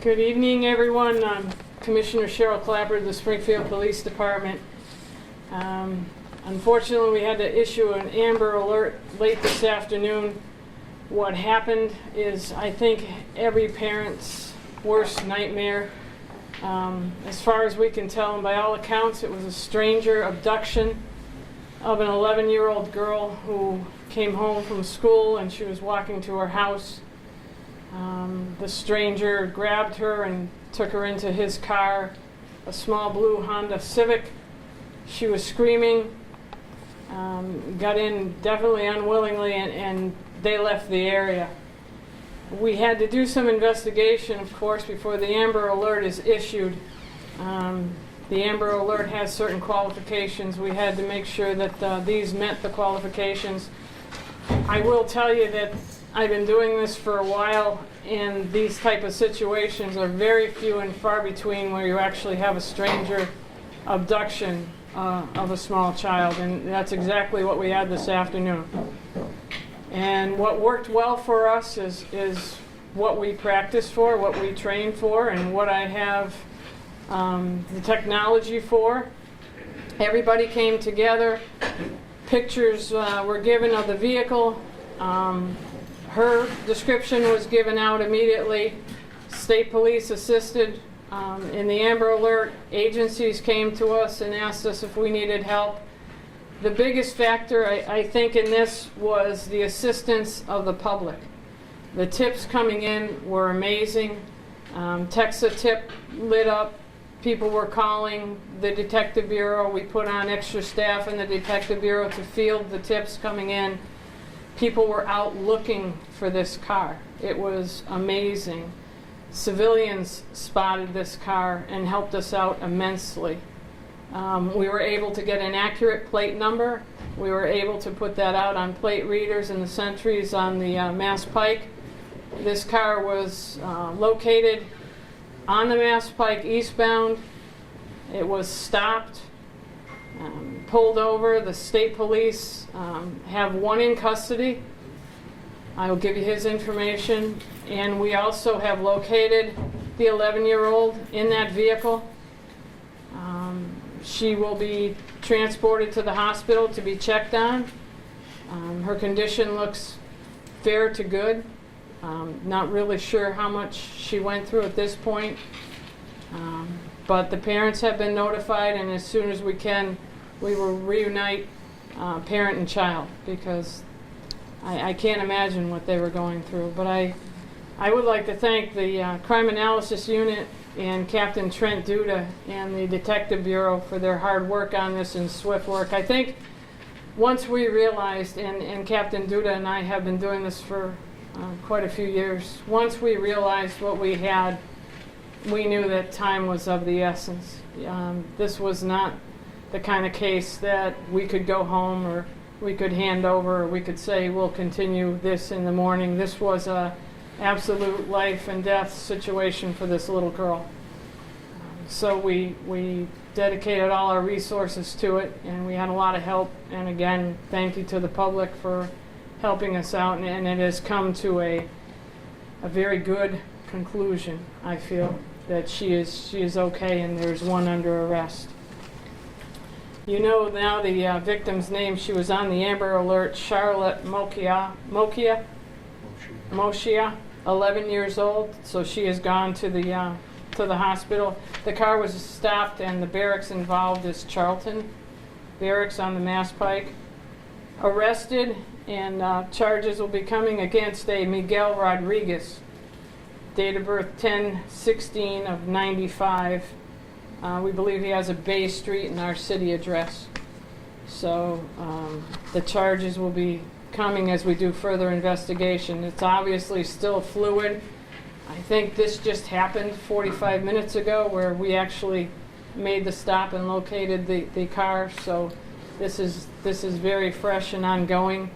Good evening, everyone. I'm Commissioner Cheryl Clapprood, the Springfield Police Department. Unfortunately, we had to issue an Amber Alert late this afternoon. What happened is, I think, every parent's worst nightmare. As far as we can tell, and by all accounts, it was a stranger abduction of an 11-year-old girl who came home from school and she was walking to her house. The stranger grabbed her and took her into his car, a small blue Honda Civic. She was screaming, got in definitely unwillingly, and they left the area. We had to do some investigation, of course, before the Amber Alert is issued. The Amber Alert has certain qualifications. We had to make sure that these met the qualifications. I will tell you that I've been doing this for a while, and these type of situations are very few and far between where you actually have a stranger abduction of a small child, and that's exactly what we had this afternoon. And what worked well for us is what we practice for, what we train for, and what I have the technology for. Everybody came together. Pictures were given of the vehicle. Her description was given out immediately. State police assisted in the Amber Alert. Agencies came to us and asked us if we needed help. The biggest factor, I think, in this was the assistance of the public. The tips coming in were amazing. Texa tip lit up. People were calling the Detective Bureau. We put on extra staff in the Detective Bureau to field the tips coming in. People were out looking for this car. It was amazing. Civilians spotted this car and helped us out immensely. We were able to get an accurate plate number. We were able to put that out on plate readers and the sentries on the Mass Pike. This car was located on the Mass Pike eastbound. It was stopped, pulled over. The state police have one in custody. I will give you his information. And we also have located the 11-year-old in that vehicle. She will be transported to the hospital to be checked on. Her condition looks fair to good. Not really sure how much she went through at this point. But the parents have been notified, and as soon as we can, we will reunite parent and child, because I can't imagine what they were going through. But I would like to thank the Crime Analysis Unit and Captain Trent Duda and the Detective Bureau for their hard work on this and swift work. I think once we realized, and Captain Duda and I have been doing this for quite a few years, once we realized what we had, we knew that time was of the essence. This was not the kind of case that we could go home or we could hand over or we could say we'll continue this in the morning. This was a absolute life and death situation for this little girl. So we dedicated all our resources to it, and we had a lot of help. And again, thank you to the public for helping us out, and it has come to a very good conclusion. I feel that she is okay, and there's one under arrest. You know now the victim's name. She was on the Amber Alert, Charlotte Mokia, 11 years old. So she has gone to the hospital. The car was stopped, and the barracks involved is Charlton Barracks on the Mass Pike. Arrested, and charges will be coming against a Miguel Rodriguez, date of birth 10/16 of 95. We believe he has a Bay Street in our city address. So the charges will be coming as we do further investigation. It's obviously still fluid. I think this just happened 45 minutes ago, where we actually made the stop and located the car. So this is very fresh and ongoing.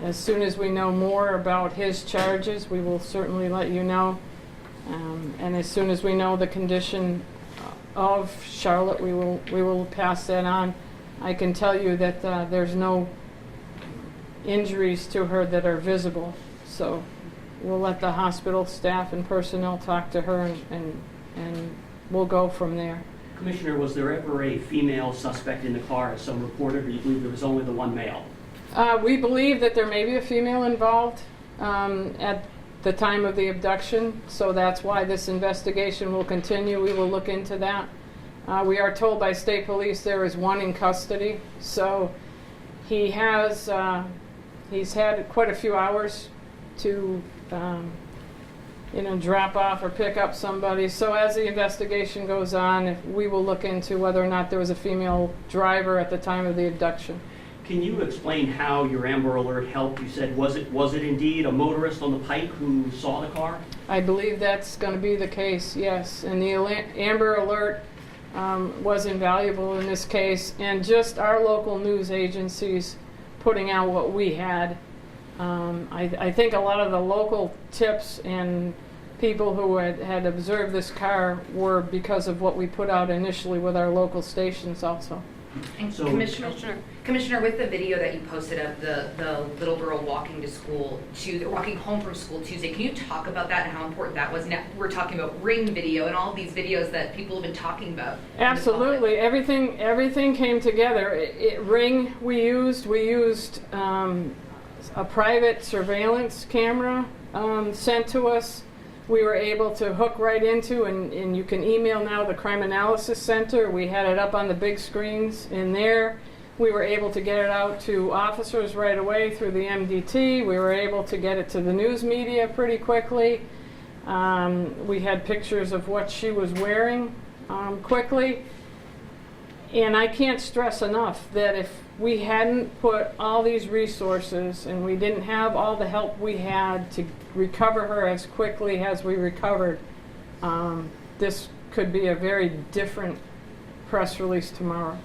As soon as we know more about his charges, we will certainly let you know. And as soon as we know the condition of Charlotte, we will pass that on. I can tell you that there's no injuries to her that are visible. So we'll let the hospital staff and personnel talk to her, and we'll go from there. Commissioner, was there ever a female suspect in the car, as some reported, or you believe there was only the one male? We believe that there may be a female involved at the time of the abduction, so that's why this investigation will continue. We will look into that. We are told by state police there is one in custody, so he has he's had quite a few hours to drop off or pick up somebody. So as the investigation goes on, we will look into whether or not there was a female driver at the time of the abduction. Can you explain how your Amber Alert helped? You said, was it indeed a motorist on the pike who saw the car? I believe that's going to be the case, yes. And the Amber Alert was invaluable in this case, and just our local news agencies putting out what we had. I think a lot of the local tips and people who had observed this car were because of what we put out initially with our local stations also. And So, Commissioner, with the video that you posted of the little girl walking to school, walking home from school Tuesday, can you talk about that and how important that was? Now, we're talking about Ring video and all these videos that people have been talking about. Absolutely, everything came together. Ring we used a private surveillance camera sent to us. We were able to hook right into, and you can email now the Crime Analysis Center. We had it up on the big screens in there. We were able to get it out to officers right away through the MDT. We were able to get it to the news media pretty quickly. We had pictures of what she was wearing quickly. And I can't stress enough that if we hadn't put all these resources and we didn't have all the help we had to recover her as quickly as we recovered, this could be a very different press release tomorrow.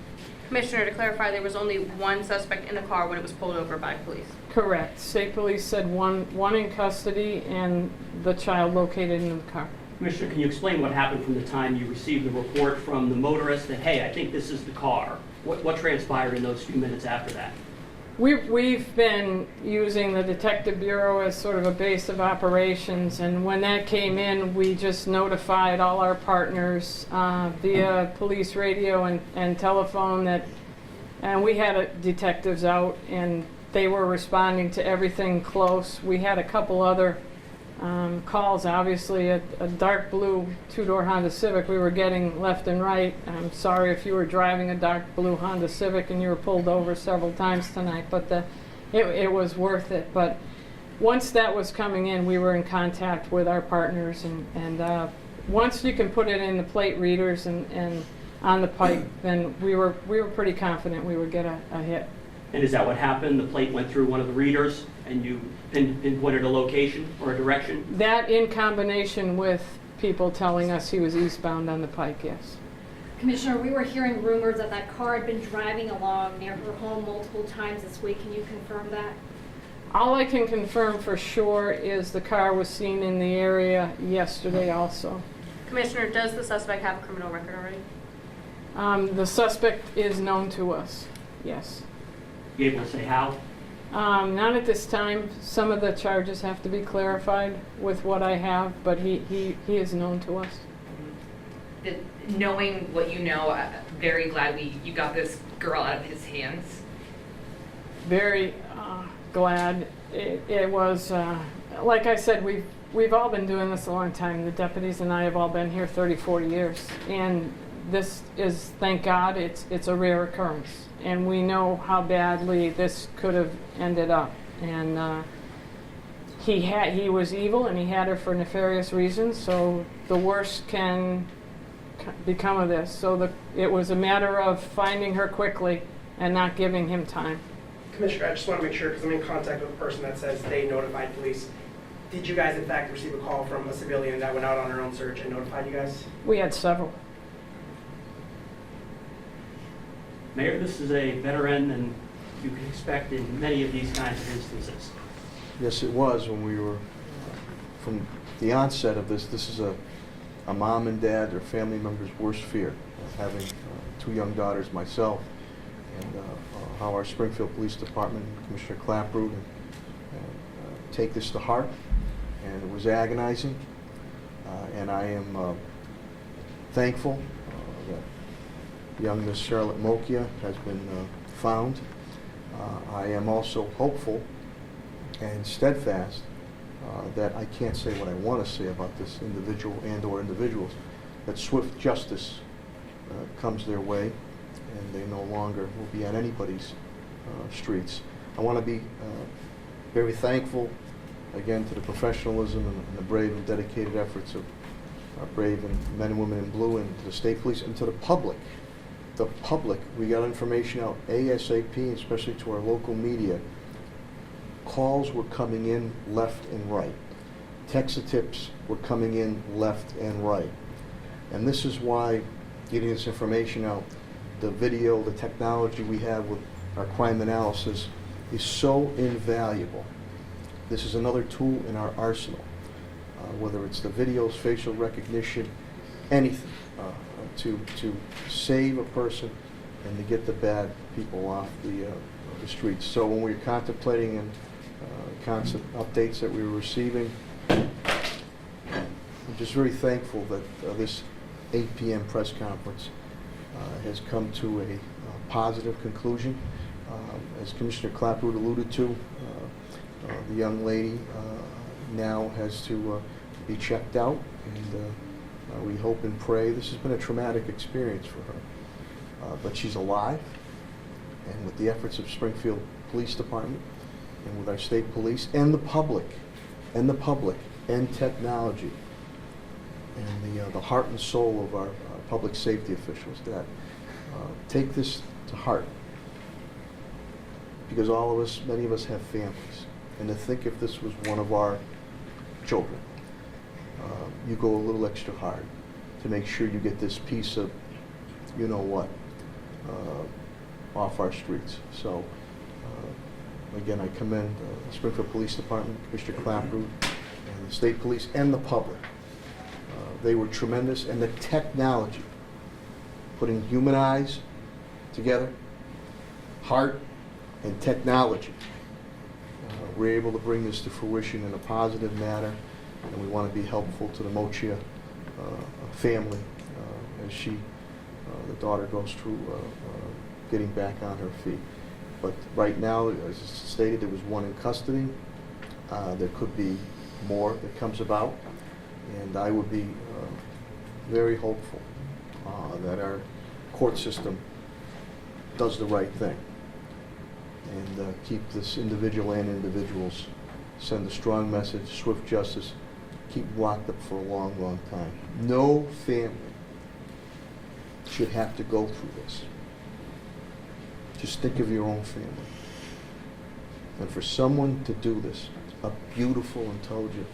Commissioner, to clarify, there was only one suspect in the car when it was pulled over by police. Correct. State police said one in custody and the child located in the car. Commissioner, can you explain what happened from the time you received the report from the motorist that, hey, I think this is the car? What transpired in those few minutes after that? We've been using the Detective Bureau as sort of a base of operations, and when that came in, we just notified all our partners via police radio and telephone and we had detectives out, and they were responding to everything close. We had a couple other calls, obviously, a dark blue two-door Honda Civic we were getting left and right. I'm sorry if you were driving a dark blue Honda Civic and you were pulled over several times tonight, but it was worth it. But once that was coming in, we were in contact with our partners, and once you can put it in the plate readers and on the pipe, then we were pretty confident we would get a hit. And is that what happened? The plate went through one of the readers and you pinpointed a location or a direction? That in combination with people telling us he was eastbound on the pike, yes. Commissioner, we were hearing rumors that that car had been driving along near her home multiple times this week. Can you confirm that? All I can confirm for sure is the car was seen in the area yesterday also. Commissioner, does the suspect have a criminal record already? The suspect is known to us, yes. You able to say how? Not at this time. Some of the charges have to be clarified with what I have, but he is known to us. Knowing what you know, I'm very glad you got this girl out of his hands. Very glad. It was, like I said, we've all been doing this a long time. The deputies and I have all been here 30, 40 years. And this is, thank God, it's a rare occurrence. And we know how badly this could have ended up. And he was evil, and he had her for nefarious reasons, so the worst can become of this. So it was a matter of finding her quickly and not giving him time. Commissioner, I just want to make sure, because I'm in contact with a person that says they notified police. Did you guys, in fact, receive a call from a civilian that went out on her own search and notified you guys? We had several. Mayor, this is a better end than you can expect in many of these kinds of instances. Yes, it was when we were, from the onset of this is a mom and dad or family member's worst fear, having two young daughters myself, and how our Springfield Police Department, Commissioner Clapprood, take this to heart and it was agonizing. And I am thankful that young Miss Charlotte Mokia has been found. I am also hopeful and steadfast that I can't say what I want to say about this individual and/or individuals, that swift justice comes their way, and they no longer will be on anybody's streets. I want to be very thankful again to the professionalism and the brave and dedicated efforts of our brave men and women in blue, and to the state police and to the public. The public, we got information out ASAP, especially to our local media. Calls were coming in left and right. Text-a-tips were coming in left and right. And this is why getting this information out, the video, the technology we have with our crime analysis is so invaluable. This is another tool in our arsenal, whether it's the videos, facial recognition, anything, to save a person and to get the bad people off the streets. So when we're contemplating and constant updates that we were receiving, I'm just very thankful that this 8 p.m. press conference has come to a positive conclusion. As Commissioner Clapprood alluded to, the young lady now has to be checked out, and we hope and pray. This has been a traumatic experience for her, but she's alive, and with the efforts of Springfield Police Department and with our state police and the public and technology and the heart and soul of our public safety officials, that take this to heart, because all of us, many of us have families, and to think if this was one of our children, you go a little extra hard to make sure you get this piece of, you know what, off our streets. So, again, I commend the Springfield Police Department, Commissioner Clapprood, and the state police, and the public. They were tremendous, and the technology, putting human eyes together, heart, and technology. We're able to bring this to fruition in a positive manner, and we want to be helpful to the Mokia family as the daughter goes through getting back on her feet. But right now, as stated, there was one in custody. There could be more that comes about, and I would be very hopeful that our court system does the right thing and keep this individual and individuals, send a strong message, swift justice, keep locked up for a long, long time. No family should have to go through this. Just think of your own family. And for someone to do this, a beautiful, intelligent,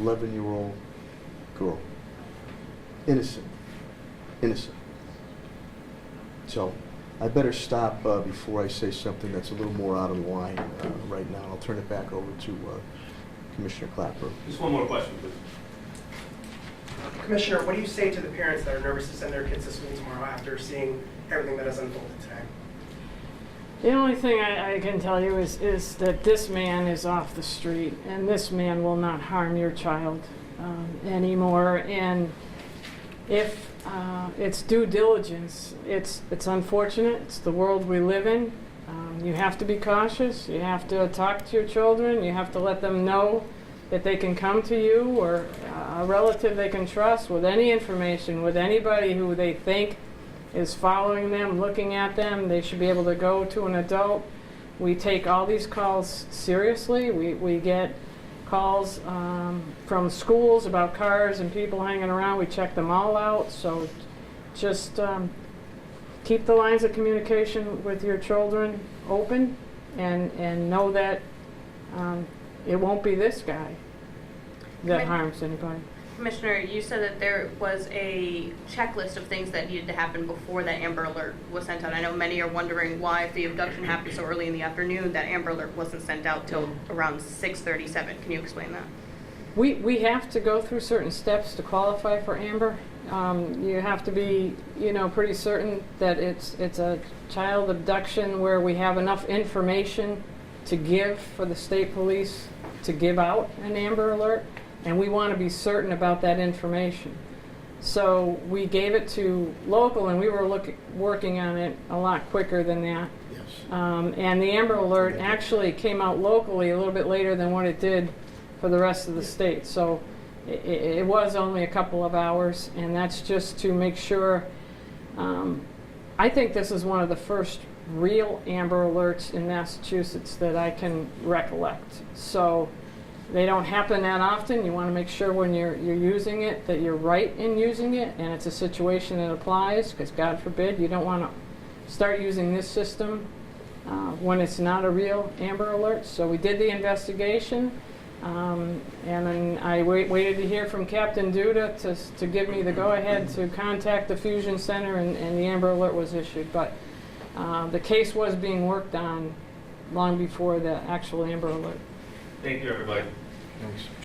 11-year-old girl, innocent. So I better stop before I say something that's a little more out of line right now. I'll turn it back over to Commissioner Clapper. Just one more question, please. Commissioner, what do you say to the parents that are nervous to send their kids to school tomorrow after seeing everything that has unfolded today? The only thing I can tell you is that this man is off the street, and this man will not harm your child anymore. And if it's due diligence, it's unfortunate. It's the world we live in. You have to be cautious. You have to talk to your children. You have to let them know that they can come to you or a relative they can trust with any information, with anybody who they think is following them, looking at them. They should be able to go to an adult. We take all these calls seriously. We get calls from schools about cars and people hanging around. We check them all out. So just keep the lines of communication with your children open, and know that it won't be this guy that harms anybody. Commissioner, you said that there was a checklist of things that needed to happen before that Amber Alert was sent out. I know many are wondering why, if the abduction happened so early in the afternoon, that Amber Alert wasn't sent out till around 6:37. Can you explain that? We have to go through certain steps to qualify for Amber. You have to be, pretty certain that it's a child abduction where we have enough information to give for the state police to give out an Amber Alert. and we want to be certain about that information. So we gave it to local, and we were working on it a lot quicker than that. Yes. And the Amber Alert actually came out locally a little bit later than what it did for the rest of the state. So it was only a couple of hours, and that's just to make sure. I think this is one of the first real Amber Alerts in Massachusetts that I can recollect. So they don't happen that often. You want to make sure when you're using it that you're right in using it, and it's a situation that applies, because God forbid you don't want to start using this system when it's not a real Amber Alert. So we did the investigation, and then I waited to hear from Captain Duda to give me the go-ahead to contact the Fusion Center, and the Amber Alert was issued. But the case was being worked on long before the actual Amber Alert. Thank you, everybody. Thanks.